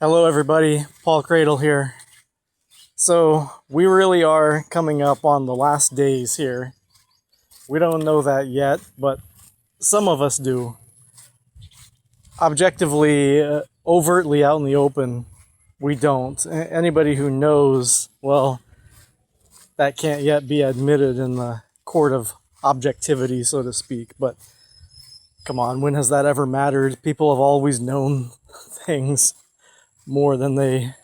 Hello everybody, Paul Cradle here. So we really are coming up on the last days here. We don't know that yet, but some of us do. Objectively, overtly out in the open, we don't. Anybody who knows, well, that can't yet be admitted in the court of objectivity, so to speak. But come on, when has that ever mattered? People have always known things more than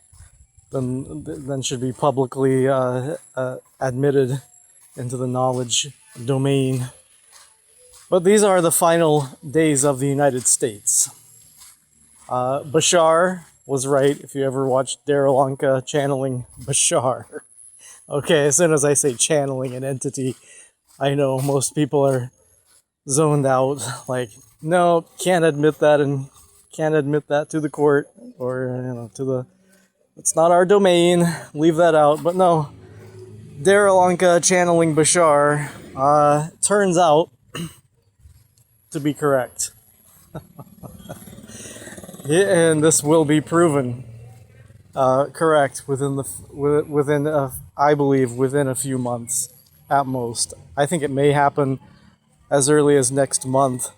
should be publicly admitted into the knowledge domain. But these are the final days of the United States. Bashar was right. If you ever watched Daryl Anka channeling Bashar, okay, as soon as I say channeling an entity, I know most people are zoned out. Like, no, can't admit that and can't admit that to the court or to the. It's not our domain. Leave that out. But no, Daryl Anka channeling Bashar turns out to be correct, and this will be proven correct within I believe within a few months at most. I think it may happen as early as next month.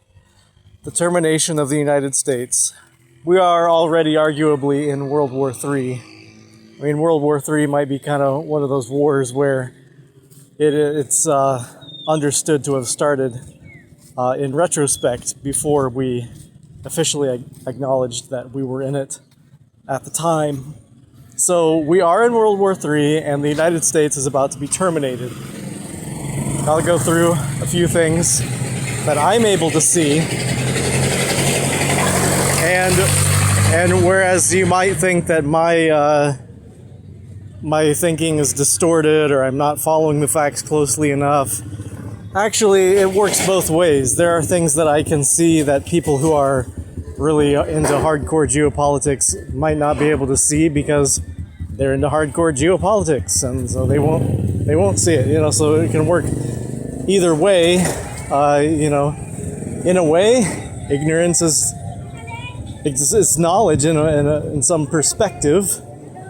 The termination of the United States. We are already arguably in World War III. I mean, World War III might be kind of one of those wars where it's understood to have started in retrospect before we officially acknowledged that we were in it at the time. So we are in World War III, and the United States is about to be terminated. I'll go through a few things that I'm able to see. And whereas you might think that my thinking is distorted or I'm not following the facts closely enough, actually it works both ways. There are things that I can see that people who are really into hardcore geopolitics might not be able to see because they're into hardcore geopolitics, and so they won't see it. So it can work either way. In a way, ignorance is knowledge in some perspective,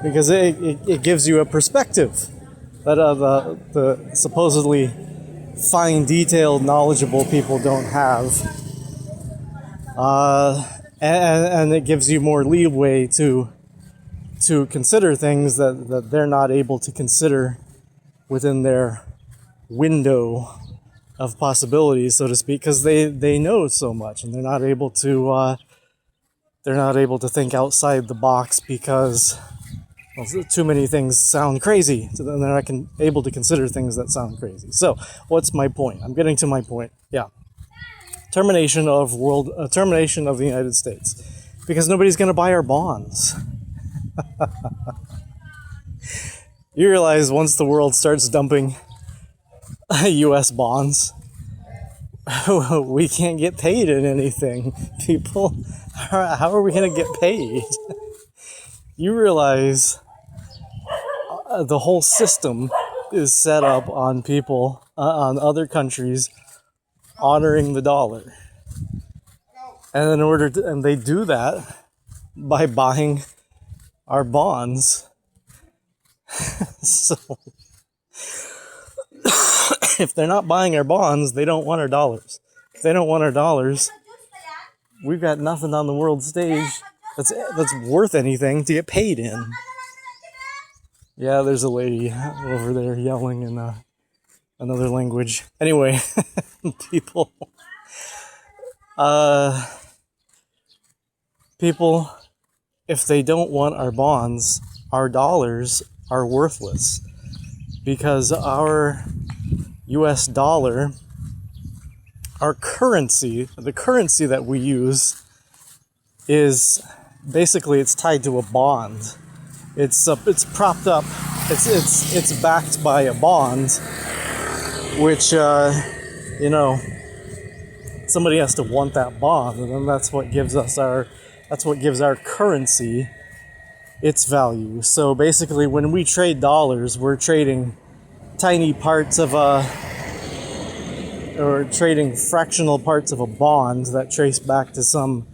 because it gives you a perspective that the supposedly fine, detailed, knowledgeable people don't have, and it gives you more leeway to consider things that they're not able to consider within their window of possibilities, so to speak, because they know so much, and they're not able to think outside the box because too many things sound crazy. So then they're not able to consider things that sound crazy. So what's my point? I'm getting to my point. Yeah, termination of the United States, because nobody's going to buy our bonds. You realize once the world starts dumping U.S. bonds, we can't get paid in anything. People, how are we going to get paid? You realize the whole system is set up on people, on other countries, honoring the dollar. And and they do that by buying our bonds. So if they're not buying our bonds, they don't want our dollars. If they don't want our dollars, we've got nothing on the world stage that's worth anything to get paid in. Yeah, there's a lady over there yelling in another language. Anyway, people, if they don't want our bonds, our dollars are worthless, because our U.S. dollar, our currency, the currency that we use, is basically, it's tied to a bond. It's propped up. It's backed by a bond, which somebody has to want that bond, and then that's what gives our currency its value. So basically, when we trade dollars, we're trading tiny parts of or trading fractional parts of a bond that trace back to some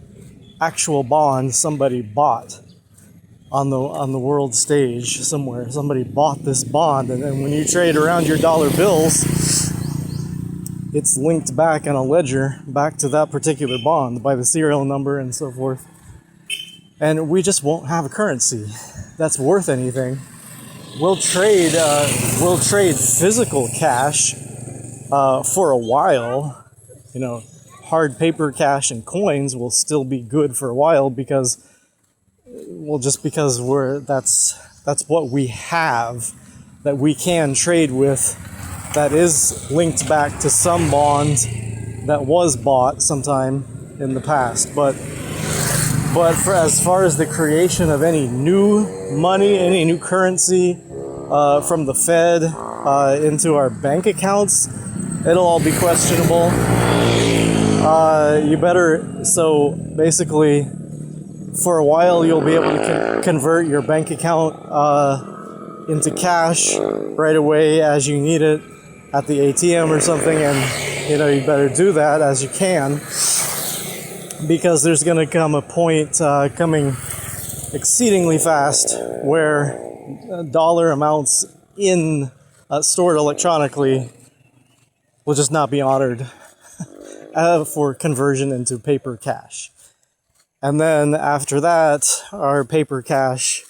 actual bond somebody bought. on the world stage somewhere. Somebody bought this bond, and then when you trade around your dollar bills, it's linked back on a ledger back to that particular bond by the serial number and so forth. And we just won't have a currency that's worth anything. We'll trade physical cash for a while. You know, hard paper cash and coins will still be good for a while because that's what we have that we can trade with, that is linked back to some bond that was bought sometime in the past. But for as far as the creation of any new money, any new currency from the Fed into our bank accounts, it'll all be questionable. So basically, for a while you'll be able to convert your bank account into cash right away as you need it at the ATM or something, and you better do that as you can, because there's going to come a point coming exceedingly fast where dollar amounts in stored electronically will just not be honored for conversion into paper cash. And then after that, our paper cash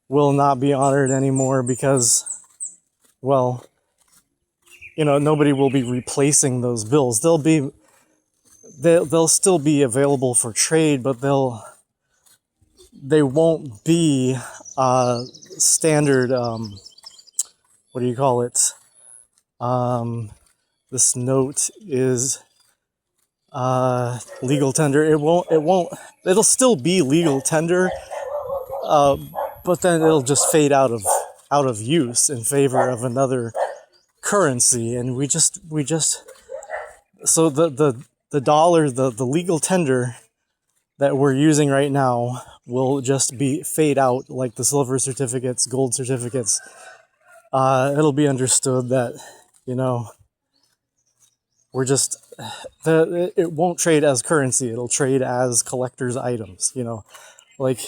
will not be honored anymore because, well, nobody will be replacing those bills. They'll still be available for trade, but they won't be standard. What do you call it? This note is legal tender. It'll still be legal tender, but then it'll just fade out of use in favor of another currency. And we just so the dollar, the legal tender that we're using right now will just fade out like the silver certificates, gold certificates. It'll be understood that we're just it won't trade as currency. It'll trade as collector's items. Like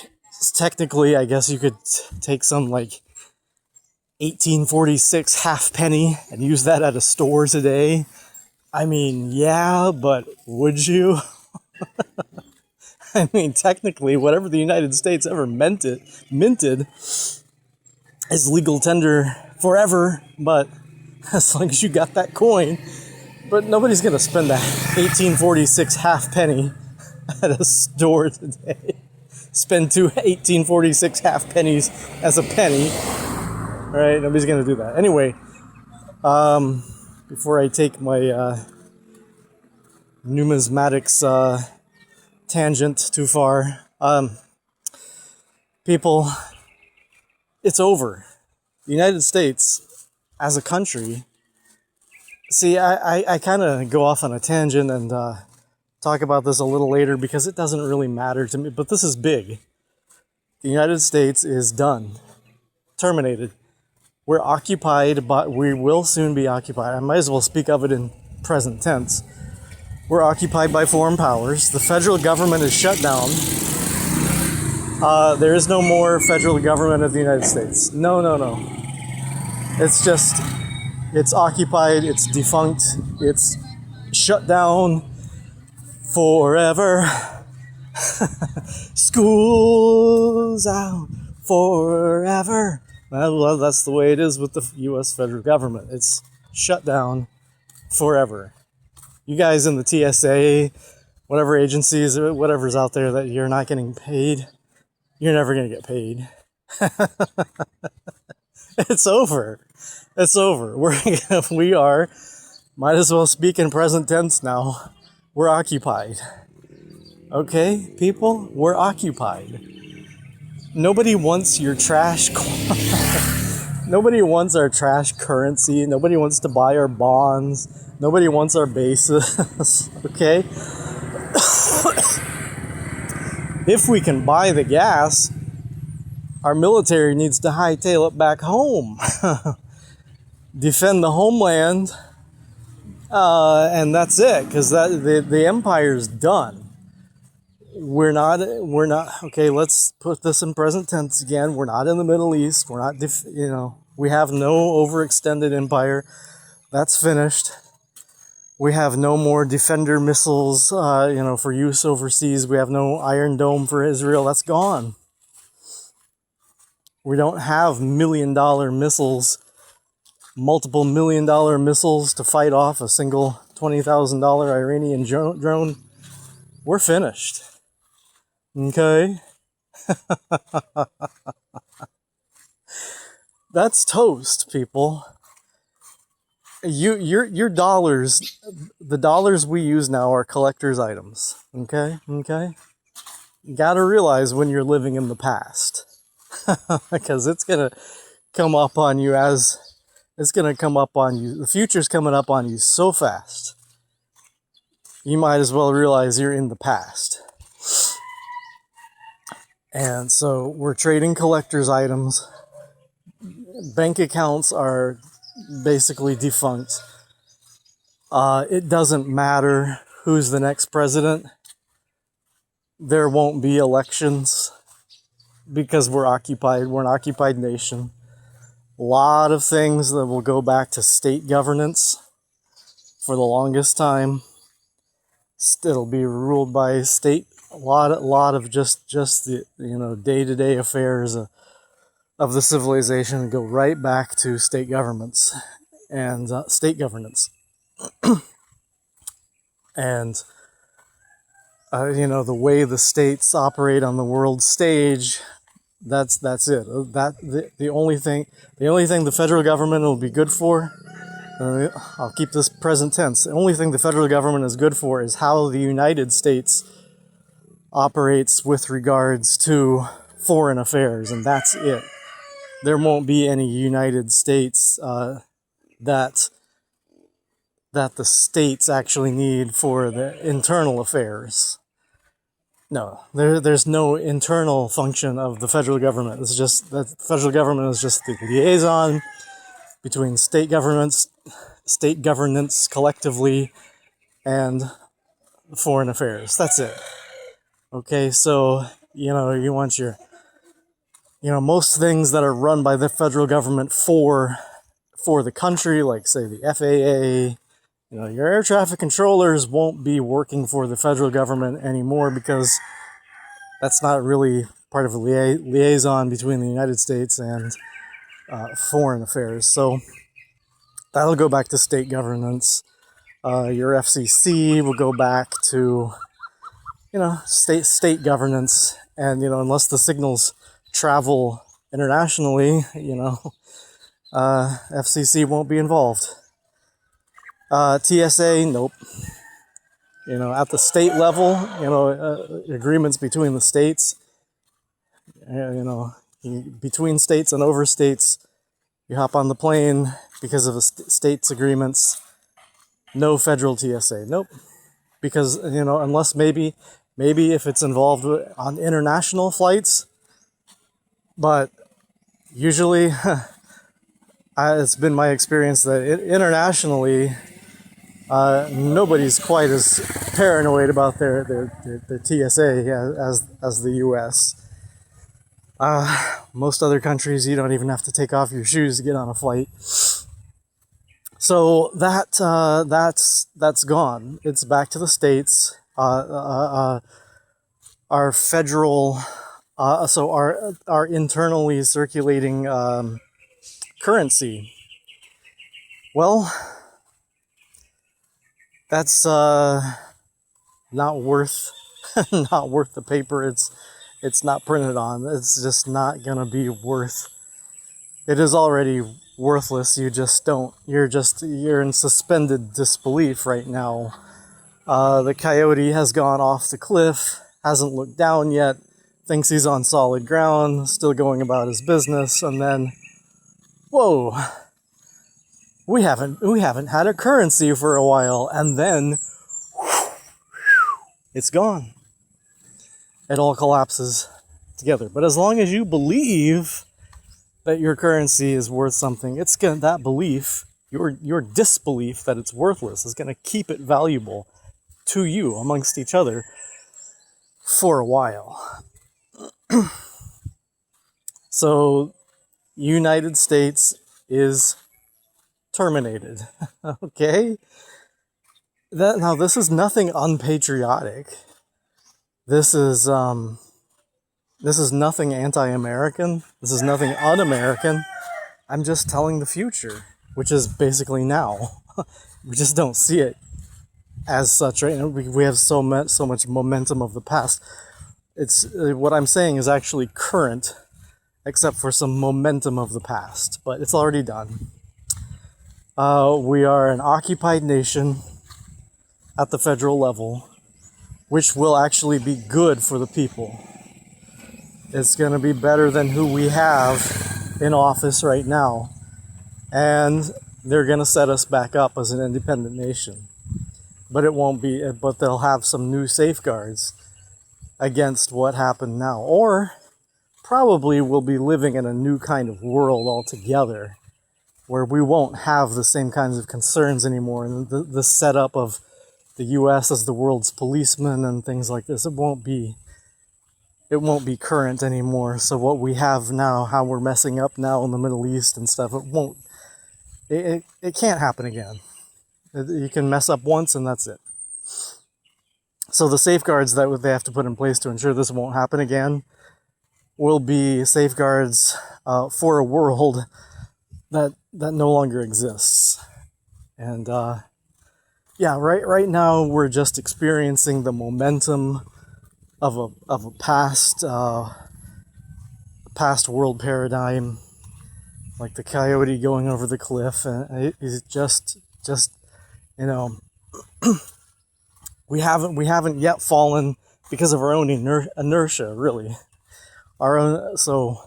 technically, I guess you could take some like 1846 halfpenny and use that at a store today. I mean, yeah, but would you? I mean, technically, whatever the United States ever minted is legal tender forever, but as long as you got that coin. But nobody's going to spend that 1846 halfpenny at a store today. Spend 2 1846 halfpennies as a penny. All right, nobody's going to do that. Anyway, before I take my numismatics tangent too far, people, it's over. The United States, as a country, see, I kind of go off on a tangent and talk about this a little later because it doesn't really matter to me, but this is big. The United States is done. Terminated. We're occupied, but we will soon be occupied. I might as well speak of it in present tense. We're occupied by foreign powers. The federal government is shut down. There is no more federal government of the United States. No. It's occupied, it's defunct, it's shut down forever. School's out forever. Well, that's the way it is with the U.S. federal government. It's shut down forever. You guys in the TSA, whatever agencies, whatever's out there that you're not getting paid, you're never going to get paid. It's over. It's over. We are, might as well speak in present tense now. We're occupied. Okay, people? We're occupied. Nobody wants your trash. Nobody wants our trash currency. Nobody wants to buy our bonds. Nobody wants our bases. Okay? If we can buy the gas, our military needs to hightail it back home. Defend the homeland, and that's it, because the empire's done. we're not okay, let's put this in present tense again. We're not in the Middle East. We're not we have no overextended empire. That's finished. We have no more Defender missiles for use overseas. We have no Iron Dome for Israel. That's gone. We don't have $1 million missiles, multiple $1 million missiles to fight off a single $20,000 Iranian drone. We're finished. Okay? That's toast, people. Your dollars, the dollars we use now are collector's items. Okay? You gotta realize when you're living in the past. Because it's gonna come up on you the future's coming up on you so fast. You might as well realize you're in the past. And so we're trading collector's items. Bank accounts are basically defunct. It doesn't matter who's the next president. There won't be elections because we're occupied. We're an occupied nation. A lot of things that will go back to state governance for the longest time. It'll be ruled by state. A lot of just the day-to-day affairs of the civilization go right back to state governments and state governance. And the way the states operate on the world stage, that's it. The only thing the federal government will be good for. I'll keep this present tense. The only thing the federal government is good for is how the United States operates with regards to foreign affairs, and that's it. There won't be any United States that the states actually need for the internal affairs. No, there's no internal function of the federal government. It's just that the federal government is just the liaison between state governance collectively, and foreign affairs. That's it. Okay, so, you want your, most things that are run by the federal government for the country, like, say, the FAA, your air traffic controllers won't be working for the federal government anymore because that's not really part of a liaison between the United States and foreign affairs. So that'll go back to state governance. Your FCC will go back to, state governance. And, unless the signals travel internationally, FCC won't be involved. TSA, nope. At the state level, agreements between the states, between states and over states, you hop on the plane because of the states' agreements. No federal TSA, nope. Because, unless maybe if it's involved on international flights, but usually it's been my experience that internationally, nobody's quite as paranoid about their TSA as the U.S. Most other countries, you don't even have to take off your shoes to get on a flight. So that's gone. It's back to the states. Our federal, so our internally circulating currency. Well, that's not worth the paper it's not printed on. It's just not gonna be worth. It is already worthless. You're in suspended disbelief right now. The coyote has gone off the cliff, hasn't looked down yet, thinks he's on solid ground, still going about his business, and then, whoa, we haven't had a currency for a while, and then it's gone. It all collapses together. But as long as you believe that your currency is worth something, that belief, your disbelief that it's worthless, is going to keep it valuable to you amongst each other. for a while. So, United States is terminated. Okay? Now, this is nothing unpatriotic. This is nothing anti-American. This is nothing un-American. I'm just telling the future, which is basically now. We just don't see it as such, right? We have so much momentum of the past. It's what I'm saying is actually current, except for some momentum of the past, but it's already done. We are an occupied nation at the federal level, which will actually be good for the people. It's going to be better than who we have in office right now. And they're going to set us back up as an independent nation. But it won't be, but they'll have some new safeguards against what happened now. Or probably we'll be living in a new kind of world altogether, where we won't have the same kinds of concerns anymore. And the setup of the U.S. as the world's policeman and things like this, it won't be current anymore. So what we have now, how we're messing up now in the Middle East and stuff, it can't happen again. You can mess up once and that's it. So the safeguards that they have to put in place to ensure this won't happen again will be safeguards for a world that no longer exists. And right now we're just experiencing the momentum of a past world paradigm, like the coyote going over the cliff, and it's just we haven't yet fallen because of our own inertia, really. So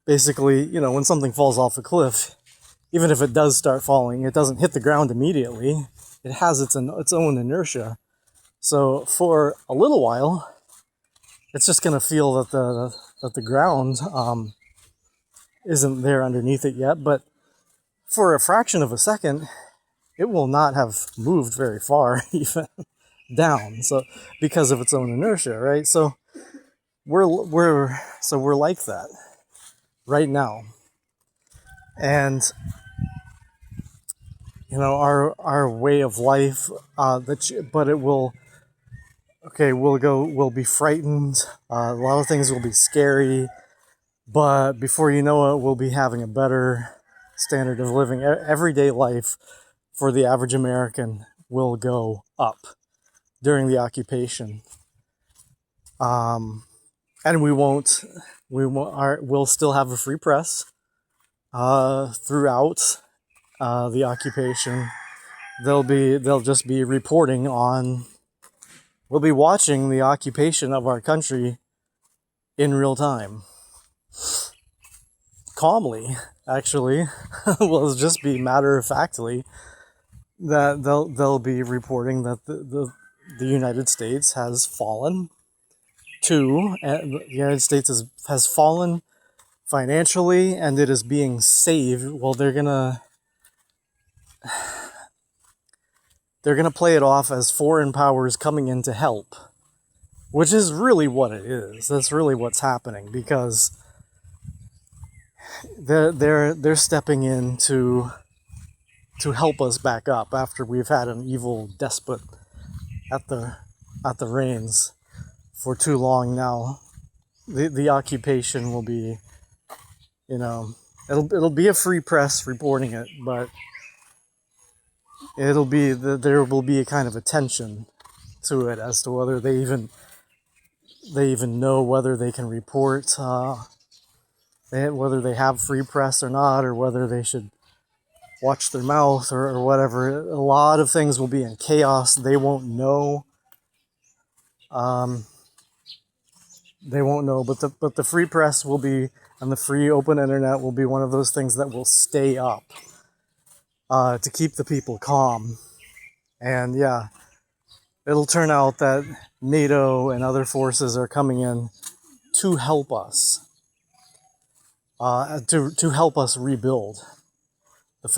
basically, when something falls off a cliff, even if it does start falling, it doesn't hit the ground immediately. It has its own inertia. So for a little while, it's just going to feel that the ground isn't there underneath it yet. But for a fraction of a second, it will not have moved very far, even down. So because of its own inertia, right? So we're like that right now, and our way of life. But it will. Okay, we'll be frightened. A lot of things will be scary, but before you know it, we'll be having a better standard of living. Everyday life for the average American will go up during the occupation. And we'll still have a free press throughout the occupation. They'll just be reporting on. We'll be watching the occupation of our country in real time. Calmly, actually. Will just be matter-of-factly that they'll be reporting that the United States has fallen the United States has fallen financially, and it is being saved. Well, they're gonna play it off as foreign powers coming in to help, which is really what it is. That's really what's happening, because they're stepping in to help us back up after we've had an evil despot at the reins for too long now. The occupation will be, it'll be a free press reporting it, but there will be a kind of attention to it as to whether they even know whether they can report, whether they have free press or not, or whether they should watch their mouth or whatever. A lot of things will be in chaos. They won't know. They won't know, but the free press will be, and the free open internet will be one of those things that will stay up to keep the people calm. And yeah, it'll turn out that NATO and other forces are coming in to help us, to help us rebuild the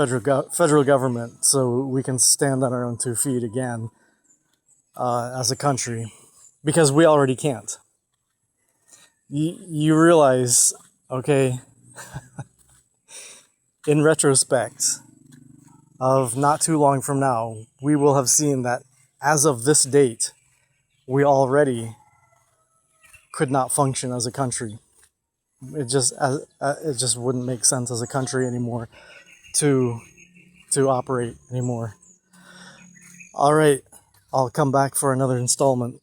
federal government, so we can stand on our own 2 feet again as a country. because we already can't. You realize, okay, in retrospect, of not too long from now, we will have seen that as of this date, we already could not function as a country. It just wouldn't make sense as a country anymore to operate anymore. All right, I'll come back for another installment.